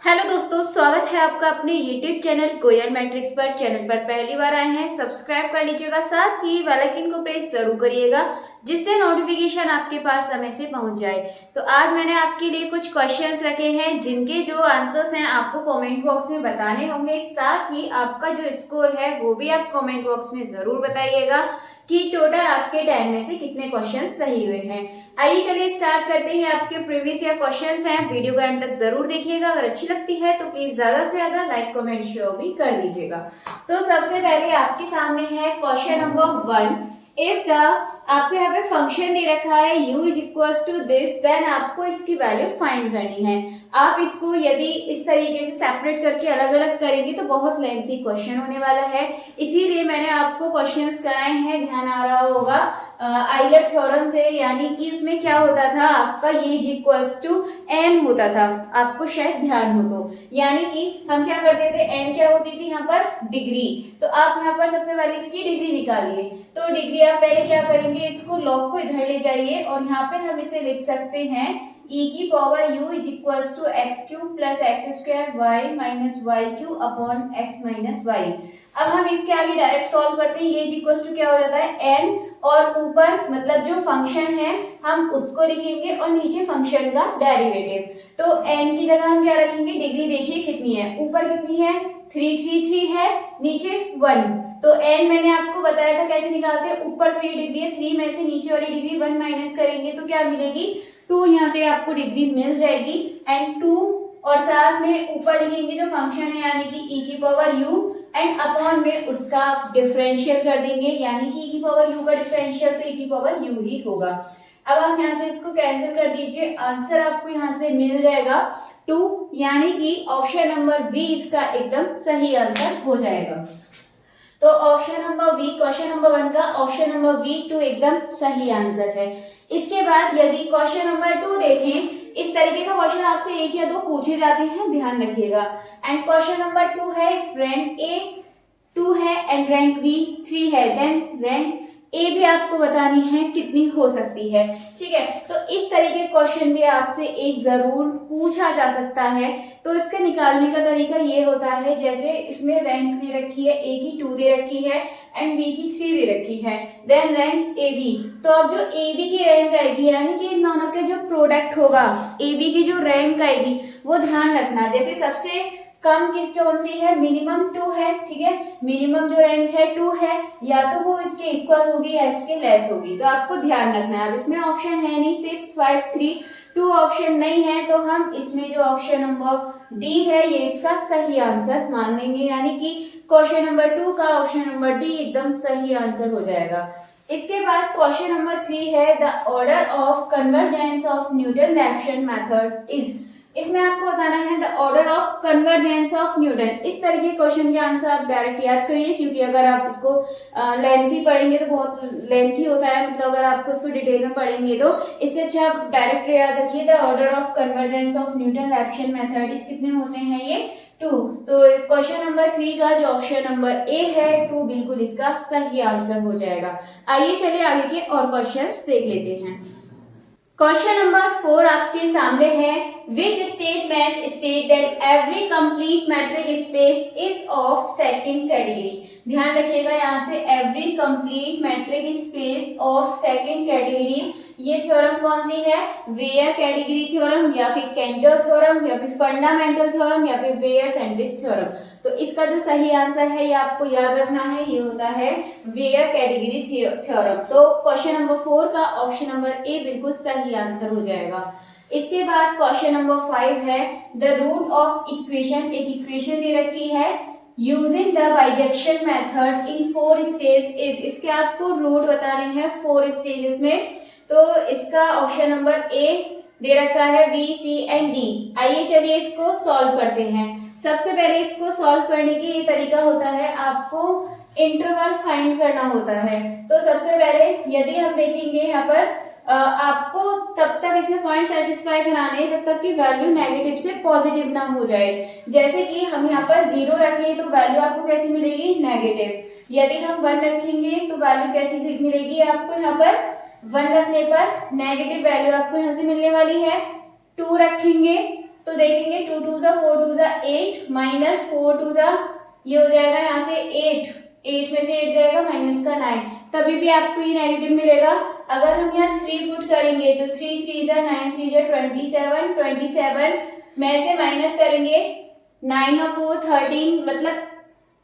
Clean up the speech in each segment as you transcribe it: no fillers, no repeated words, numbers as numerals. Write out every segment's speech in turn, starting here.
Hello दोस्तों, स्वागत है आपका अपने YouTube चैनल कोयल मैट्रिक्स पर। चैनल पर पहली बार आए हैं, सब्सक्राइब कर लीजिएगा, साथ ही बेल आइकन को प्रेस जरूर करिएगा जिससे नोटिफिकेशन आपके पास समय से पहुंच जाए। तो आज मैंने आपके लिए कुछ क्वेश्चंस रखे हैं जिनके जो आंसर्स हैं आपको कमेंट बॉक्स में बताने होंगे। साथ ही आपका जो स्कोर है वो भी आप कमेंट बॉक्स में जरूर बताइएगा कि टोटल आपके 10 में से कितने क्वेश्चन सही हुए हैं। आइए चलिए स्टार्ट करते हैं। आपके प्रीवियस ईयर क्वेश्चंस हैं, वीडियो को एंड तक जरूर देखिएगा। अगर अच्छी लगती है तो प्लीज ज्यादा से ज्यादा लाइक कमेंट शेयर भी कर दीजिएगा। तो सबसे पहले आपके सामने है क्वेश्चन नंबर 1। इफ द आपको यहाँ पे फंक्शन दे रखा है u is equal to this, then आपको इसकी वैल्यू फाइंड करनी है। आप इसको यदि इस तरीके से सेपरेट करके अलग अलग करेंगे तो बहुत लेंथी क्वेश्चन होने वाला है, इसीलिए मैंने आपको क्वेश्चंस कराए हैं। ध्यान आ रहा होगा आइलर थ्योरम से, यानी कि उसमें क्या होता था आपका ये इज इक्वल्स टू एन होता था, आपको शायद ध्यान हो तो। यानी कि हम क्या करते थे, एन क्या होती थी यहाँ पर डिग्री। तो आप यहाँ पर सबसे पहले इसकी डिग्री निकालिए। तो डिग्री आप पहले क्या करेंगे, इसको लॉग को इधर ले जाइए और यहाँ पे हम इसे लिख सकते हैं e की power u is equals to x cube plus x square y minus y cube upon x minus y. अब हम इसके आगे डायरेक्ट सॉल्व करते हैं। ये इज इक्वल्स टू क्या हो जाता है n, और ऊपर मतलब जो फंक्शन है हम उसको लिखेंगे और नीचे फंक्शन का डेरिवेटिव। तो n की जगह हम क्या रखेंगे, डिग्री देखिए कितनी है, ऊपर कितनी है 333 है, नीचे 1। तो n मैंने आपको बताया था कैसे निकालते हैं, ऊपर 3 डिग्री है, 3 में से नीचे वाली डिग्री 1 माइनस करेंगे तो क्या मिलेगी 2। यहाँ से आपको डिग्री मिल जाएगी एंड 2, और साथ में ऊपर लिखेंगे जो फंक्शन है यानी कि e की पावर u एंड अपॉन में उसका डिफरेंशियल कर देंगे, यानी कि e की पावर u का डिफरेंशियल तो e की पावर u ही होगा। अब आप यहाँ से इसको कैंसिल कर दीजिए, आंसर आपको यहाँ से मिल जाएगा 2, यानी कि ऑप्शन नंबर बी इसका एकदम सही आंसर हो जाएगा। तो option number B question number 1 का ऑप्शन नंबर बी 2 एकदम सही आंसर है। इसके बाद यदि क्वेश्चन नंबर 2 देखें, इस तरीके का क्वेश्चन आपसे एक या दो पूछे जाते हैं, ध्यान रखिएगा। एंड क्वेश्चन नंबर 2 है, रैंक ए 2 है एंड रैंक बी 3 है, देन रैंक ए भी आपको बतानी है कितनी हो सकती है। ठीक है, तो इस तरीके क्वेश्चन भी आपसे एक जरूर पूछा जा सकता है। तो इसके निकालने का तरीका ये होता है, जैसे इसमें रैंक दे रखी है, ए की 2 दे रखी है एंड बी की 3 दे रखी है, देन रैंक ए बी। तो अब जो ए बी की रैंक आएगी, यानी कि इन दोनों के जो प्रोडक्ट होगा, ए बी की जो रैंक आएगी वो ध्यान रखना। जैसे सबसे कम कौन सी है, मिनिमम 2 है। ठीक है, मिनिमम जो रैंक है 2 है, या तो वो इसके इक्वल होगी या इसके लेस होगी, तो आपको ध्यान रखना है। अब इसमें ऑप्शन है नहीं 6 5 3, 2 ऑप्शन नहीं है, तो हम इसमें जो ऑप्शन नंबर डी है ये इसका सही आंसर मान लेंगे, यानी कि क्वेश्चन नंबर 2 का ऑप्शन नंबर डी एकदम सही आंसर हो जाएगा। इसके बाद क्वेश्चन नंबर 3 है, the order of convergence of Newton Raphson method is. इसमें आपको बताना है the order of convergence of Newton. इस तरह के क्वेश्चन के आंसर आप डायरेक्ट याद करिए, क्योंकि अगर आप इसको लेंथी पढ़ेंगे तो बहुत लेंथी होता है, मतलब अगर आपको इसको डिटेल में पढ़ेंगे तो इससे अच्छा आप डायरेक्ट याद रखिए the order of convergence of Newton Raphson method इस कितने होते हैं, ये 2। तो क्वेश्चन नंबर 3 का जो ऑप्शन नंबर ए है 2 बिल्कुल इसका सही आंसर हो जाएगा। आइए चलिए आगे के और क्वेश्चंस देख लेते हैं। क्वेश्चन नंबर 4 आपके सामने है, which statement state that every complete matric space is of second category. ध्यान रखिएगा यहाँ से, every complete matric space of second category, ये थ्योरम कौन सी है, वेयर कैटेगरी थ्योरम या फिर केंटल थ्योरम या फिर फंडामेंटल थ्योरम या फिर वेयर सैंडविच थ्योरम। तो इसका जो सही आंसर है ये आपको याद रखना है, ये होता है वेयर कैटेगरी थ्योरम। तो क्वेश्चन नंबर 4 का ऑप्शन नंबर ए बिल्कुल सही आंसर हो जाएगा। इसके बाद क्वेश्चन नंबर 5 है, द रूट ऑफ इक्वेशन, एक इक्वेशन दे रखी है using the bijection method in 4 stage is. इसके आपको रूट बताने हैं 4 स्टेजेस में। तो इसका ऑप्शन नंबर ए दे रखा है बी सी एंड डी। आइए चलिए इसको सॉल्व करते हैं। सबसे पहले इसको सॉल्व करने की ये तरीका होता है, आपको इंटरवल फाइंड करना होता है। तो सबसे पहले यदि हम देखेंगे यहाँ पर आपको तब तक इसमें पॉइंट सेटिस्फाई कराने हैं जब तक कि वैल्यू नेगेटिव से पॉजिटिव ना हो जाए। जैसे कि हम यहाँ पर 0 रखें तो वैल्यू आपको कैसी मिलेगी, नेगेटिव। यदि हम 1 रखेंगे तो वैल्यू कैसी मिलेगी आपको, यहाँ पर 1 रखने पर नेगेटिव वैल्यू आपको यहाँ से मिलने वाली है। 2 रखेंगे तो देखेंगे 2 2 4 2 ज़ा 8 माइनस 4 टू ज़ा ये हो जाएगा यहाँ से 8 में से 8 जाएगा माइनस का 9, तभी भी आपको ये नेगेटिव मिलेगा। अगर हम यहाँ 3 पुट करेंगे तो 3 3 ज़ा 9 3 ज़ा 27 में से माइनस करेंगे 9 और 4 13, मतलब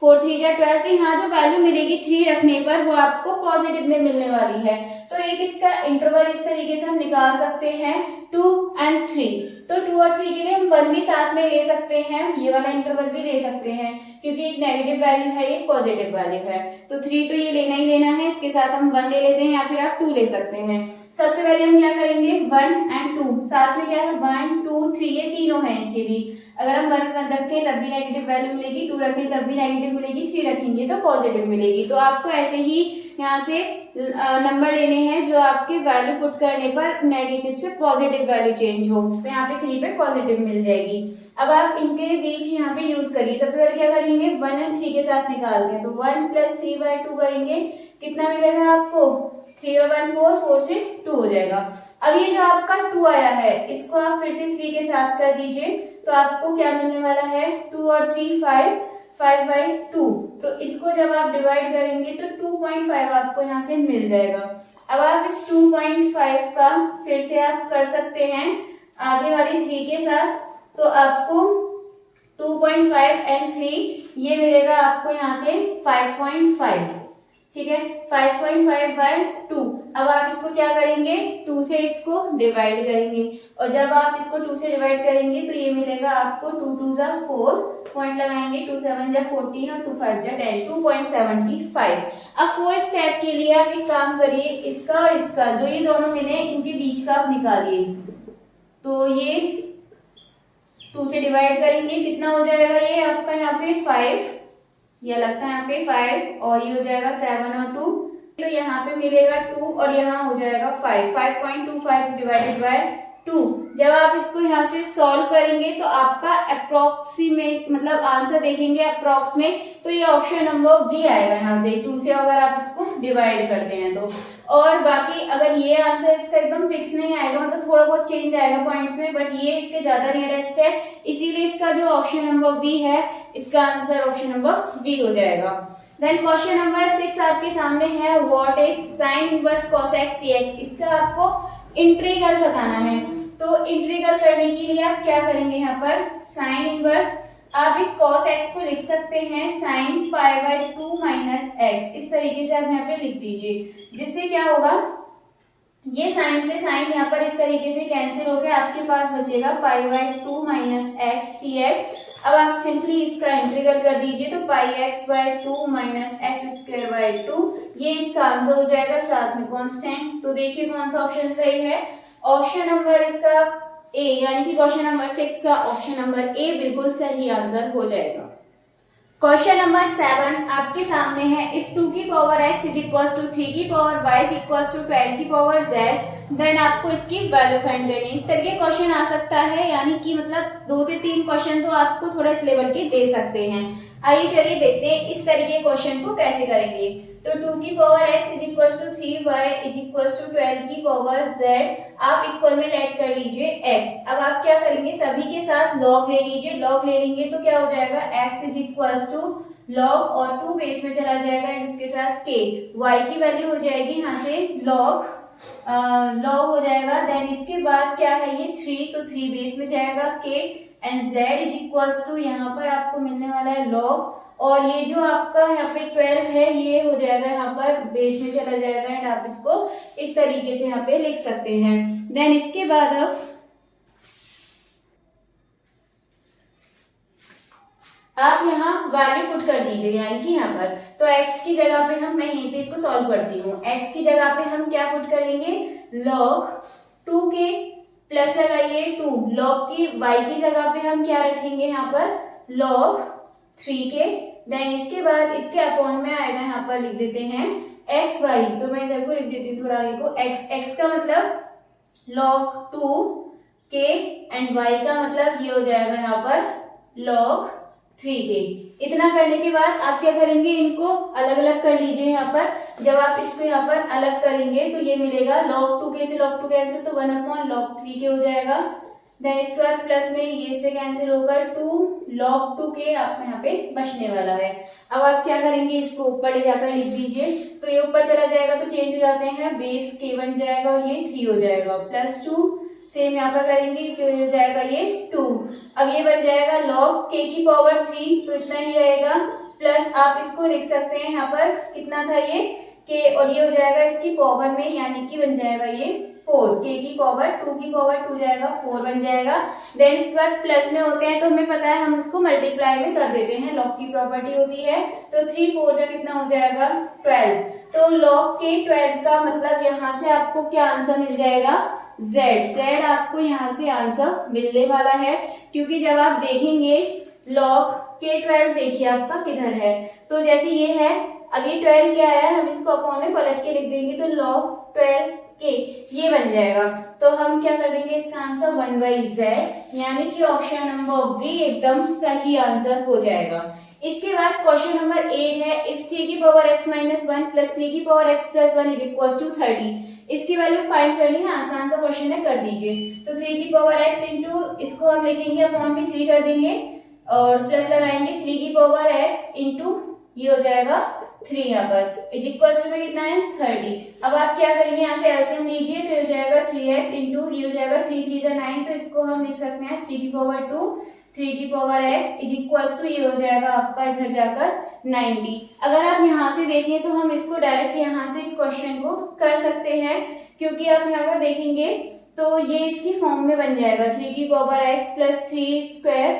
4 3 ज़ा 12। तो यहाँ जो वैल्यू मिलेगी 3 रखने पर वो आपको पॉजिटिव में मिलने वाली है। तो एक इसका इंटरवल इस तरीके से हम निकाल सकते हैं 2 और 3। तो 2 और 3 के लिए हम 1 भी साथ में ले सकते हैं, ये वाला इंटरवल भी ले सकते हैं, क्योंकि एक नेगेटिव वैल्यू है एक पॉजिटिव वैल्यू है। तो 3 तो ये लेना ही लेना है, इसके साथ हम 1 ले लेते हैं या फिर आप 2 ले सकते हैं। सबसे पहले हम क्या करेंगे 1 और 2 साथ में क्या है 1 2 3 ये तीनों है इसके बीच। अगर हम 1 रखें तब भी नेगेटिव वैल्यू मिलेगी, 2 रखें तब भी नेगेटिव मिलेगी, 3 रखेंगे तो पॉजिटिव मिलेगी। तो आपको ऐसे ही यहाँ से नंबर लेने हैं जो आपके वैल्यू पुट करने पर नेगेटिव से पॉजिटिव वैल्यू चेंज हो। तो यहाँ पे 3 पे पॉजिटिव मिल जाएगी। अब आप इनके बीच यहाँ पे यूज करिए। सबसे पहले क्या करेंगे 1 और 3 के साथ निकालते हैं, तो 1 प्लस 3/2 करेंगे, कितना मिलेगा आपको 3 और 1 4, 4 से 2 हो जाएगा। अब ये जो आपका 2 आया है इसको आप फिर से 3 के साथ कर दीजिए, तो आपको क्या मिलने वाला है 2 और 3 5/2। तो इसको जब आप डिवाइड करेंगे तो 2.5 आपको यहाँ से मिल जाएगा। अब आप इस 2.5 का फिर से आप कर सकते हैं आगे वाली 3 के साथ, तो आपको 2.5 and 3 ये मिलेगा आपको यहाँ से 5.5, ठीक है 5.5/2। अब आप इसको क्या करेंगे 2 से इसको डिवाइड करेंगे, और जब आप इसको 2 से डिवाइड करेंगे तो ये मिलेगा आपको 2 2 ज़ा 4, पॉइंट लगाएंगे 2 7 ज़ा 14 और 2 5 ज़ा 10, 2.75। अब 4 स्टेप के लिए आप एक काम करिए, इसका और इसका जो ये दोनों मिले इनके बीच का आप निकालिए। तो ये 2 से डिवाइड करेंगे कितना हो जाएगा ये आपका यहाँ पे 5, यह लगता है यहाँ पे 5, और ये हो जाएगा 7 और 2, तो यहाँ पे मिलेगा 2 और यहाँ हो जाएगा 5.25 डिवाइडेड बाय 2। जब आप इसको यहाँ से सॉल्व करेंगे तो आपका अप्रोक्सीमेट मतलब आंसर देखेंगे अप्रोक्स में, तो ये ऑप्शन नंबर बी आएगा यहाँ से 2 से अगर आप इसको डिवाइड करते हैं तो। और बाकी अगर ये आंसर इसका एकदम फिक्स नहीं आएगा, मतलब थोड़ा बहुत चेंज आएगा पॉइंट्स में, बट ये इसके ज्यादा नियरेस्ट है, इसीलिए इसका जो ऑप्शन नंबर बी है इसका आंसर ऑप्शन नंबर बी हो जाएगा। देन क्वेश्चन नंबर 6 आपके सामने है, what is sine inverse cos x dx। इसका आपको इंटीग्रल बताना है। तो इंटीग्रल करने के लिए आप क्या करेंगे यहाँ पर साइन इनवर्स, आप इस cos x को लिख सकते हैं sin π/2 माइनस x, इस तरीके से आप यहाँ पे लिख दीजिए, जिससे क्या होगा ये साइन से साइन यहाँ पर इस तरीके से कैंसिल हो गया, आपके पास बचेगा π/2 माइनस x dx। अब आप सिंपली इसका इंटीग्रल कर दीजिए, तो πx/2 माइनस x²/2 ये इसका आंसर हो जाएगा, साथ में कांस्टेंट। तो देखिए कौन सा ऑप्शन सही है, ऑप्शन नंबर इसका ए, यानी कि क्वेश्चन नंबर 6 का ऑप्शन नंबर ए बिल्कुल सही आंसर हो जाएगा। क्वेश्चन नंबर 7 आपके सामने है, इफ 2 की power x is equal to 3 की power y is equal to 12 की पावर z, देन आपको इसकी वैल्यू फाइंड करनी है। इस तरह के क्वेश्चन आ सकता है, यानी कि मतलब 2 से 3 क्वेश्चन तो आपको थोड़ा इस लेवल के दे सकते हैं। आइए चलिए देखते हैं इस तरीके क्वेश्चन को कैसे करेंगे। तो 2 की power x is equal to 3y is equal to 12 की पावर z, आप इक्वल में ऐड कर लीजिए x। अब आप क्या करेंगे सभी के साथ लॉग ले लीजिए, लॉग ले लेंगे तो क्या हो जाएगा x is equal to log और 2 बेस में चला जाएगा एंड उसके साथ k, y की वैल्यू हो जाएगी यहाँ से लॉग हो जाएगा। देन इसके बाद क्या है ये 3, तो 3 बेस में जाएगा k and z is equal to यहाँ पर आपको मिलने वाला है लॉग, और ये जो आपका यहाँ पे 12 है ये हो जाएगा यहाँ पर बेस में चला जाएगा एंड आप इसको इस तरीके से यहाँ पे लिख सकते हैं। देन इसके बाद आप यहाँ वैल्यू पुट कर दीजिए, यानी कि यहाँ पर तो x की जगह पे मैं यहीं पे इसको सॉल्व करती हूँ। x की जगह पे हम क्या पुट करेंगे log 2 के प्लस लगाइए 2, log की y की जगह पे हम क्या रखेंगे यहाँ पर log 3 के, देन इसके बाद इसके अपॉन में आएगा यहाँ पर लिख देते हैं x y, तो मैं इधर को लिख देती हूँ थोड़ा आगे को x का मतलब log 2 के एंड y का मतलब ये हो जाएगा यहाँ पर log 3 के। इतना करने के बाद आप क्या करेंगे इनको अलग अलग कर लीजिए यहाँ पर। जब आप इसको यहाँ पर अलग करेंगे तो ये मिलेगा log 2 के से log 2 कैंसिल, तो 1/log 3 के हो जाएगा देन इसके बाद प्लस में ये से कैंसिल होकर 2 log 2 के आपको यहाँ पे बचने वाला है। अब आप क्या करेंगे, इसको ऊपर ले जाकर लिख दीजिए। तो ये ऊपर चला जाएगा तो चेंज हो जाते हैं, बेस k बन जाएगा और ये 3 हो जाएगा, प्लस 2 सेम यहाँ पर करेंगे कि हो जाएगा ये 2। अब ये बन जाएगा log k की पावर 3, तो इतना ही रहेगा, प्लस आप इसको लिख सकते हैं यहाँ पर कितना था ये k, और ये हो जाएगा इसकी पावर में, यानी कि बन जाएगा ये 4, k की पावर 2 की पावर 2 जाएगा 4 बन जाएगा। देन इसके बाद प्लस में होते हैं तो हमें पता है हम इसको मल्टीप्लाई में कर देते हैं, log की प्रॉपर्टी होती है। तो 3 4 जा कितना हो जाएगा 12। तो log के 12 का मतलब यहाँ से आपको क्या आंसर मिल जाएगा, z आपको यहाँ से आंसर मिलने वाला है, क्योंकि जब आप देखेंगे log के 12 देखिए आपका किधर है, तो जैसे ये है, अब ये 12 क्या है, हम इसको अपॉन में पलट के लिख देंगे तो log 12 के ये बन जाएगा। तो हम क्या कर देंगे, इसका आंसर 1/z, यानी कि ऑप्शन नंबर बी एकदम सही आंसर हो जाएगा। इसके बाद क्वेश्चन नंबर 8 है, इफ 3 की पावर x माइनस 1 प्लस 3 की power x plus 1 is equal to 30। इसकी वैल्यू फाइंड करनी है, आसान सा क्वेश्चन है, कर दीजिए। तो 3 की पावर x इंटू इसको हम लिखेंगे अपॉन में 3 कर देंगे और प्लस लगाएंगे 3 की पावर x इंटू ये हो जाएगा 3 यहाँ पर इज इक्वल टू में कितना है 30। अब आप क्या करेंगे, यहाँ से एलसीएम लीजिए तो ये हो जाएगा 3x इंटू ये हो जाएगा 3 3 जा 9, तो इसको हम लिख सकते हैं 3 की पावर 2 3 की power x is equal to ये हो जाएगा आपका इधर जाकर 90। अगर आप यहाँ से देखें तो हम इसको डायरेक्ट यहाँ से इस क्वेश्चन को कर सकते हैं, क्योंकि आप यहाँ पर देखेंगे तो ये इसकी फॉर्म में बन जाएगा 3 की पावर x प्लस 3 स्क्वायर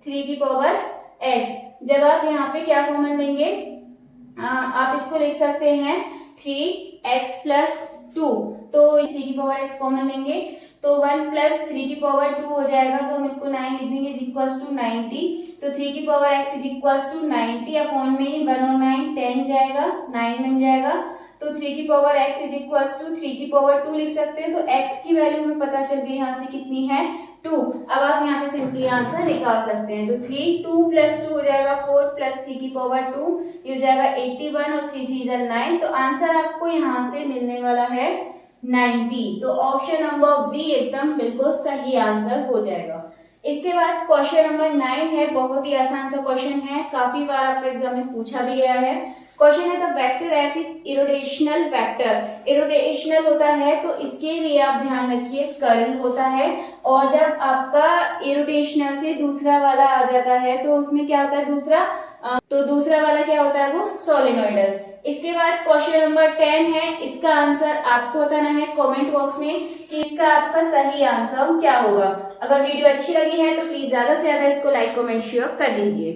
3 की पावर x। जब आप यहाँ पे क्या कॉमन लेंगे, आप इसको लिख सकते हैं 3x प्लस 2, तो 3 की पावर x कॉमन लेंगे तो 1 प्लस 3 की पावर 2 हो जाएगा, तो हम इसको 9 लिख देंगे इज इक्वल टू 90। तो 3 की power x is equal to 90 upon में 1 और 9 10 जाएगा 9 बन जाएगा। तो 3 की power x is equal to 3 की पावर 2 लिख सकते हैं, तो x की वैल्यू हमें पता चल गई यहाँ से कितनी है 2। अब आप यहाँ से सिंपली आंसर निकाल सकते हैं, तो 3 2 प्लस 2 हो जाएगा 4 प्लस 3 की पावर 2 ये हो जाएगा 81 और 3 3 9, तो आंसर आपको यहाँ से मिलने वाला है 90। तो ऑप्शन नंबर बी एकदम बिल्कुल सही आंसर हो जाएगा। इसके बाद क्वेश्चन नंबर 9 है, बहुत ही आसान सा क्वेश्चन है, काफी बार आपके एग्जाम में पूछा भी गया है। क्वेश्चन है the vector F is irrotational vector. Irrotational होता है तो इसके लिए आप ध्यान रखिए कर्ल होता है, और जब आपका इरोटेशनल से दूसरा वाला आ जाता है तो उसमें क्या होता है दूसरा, तो दूसरा वाला क्या होता है वो सोलेनोइडल। इसके बाद क्वेश्चन नंबर 10 है, इसका आंसर आपको बताना है कमेंट बॉक्स में कि इसका आपका सही आंसर क्या होगा। अगर वीडियो अच्छी लगी है तो प्लीज ज्यादा से ज्यादा इसको लाइक कमेंट शेयर कर दीजिए।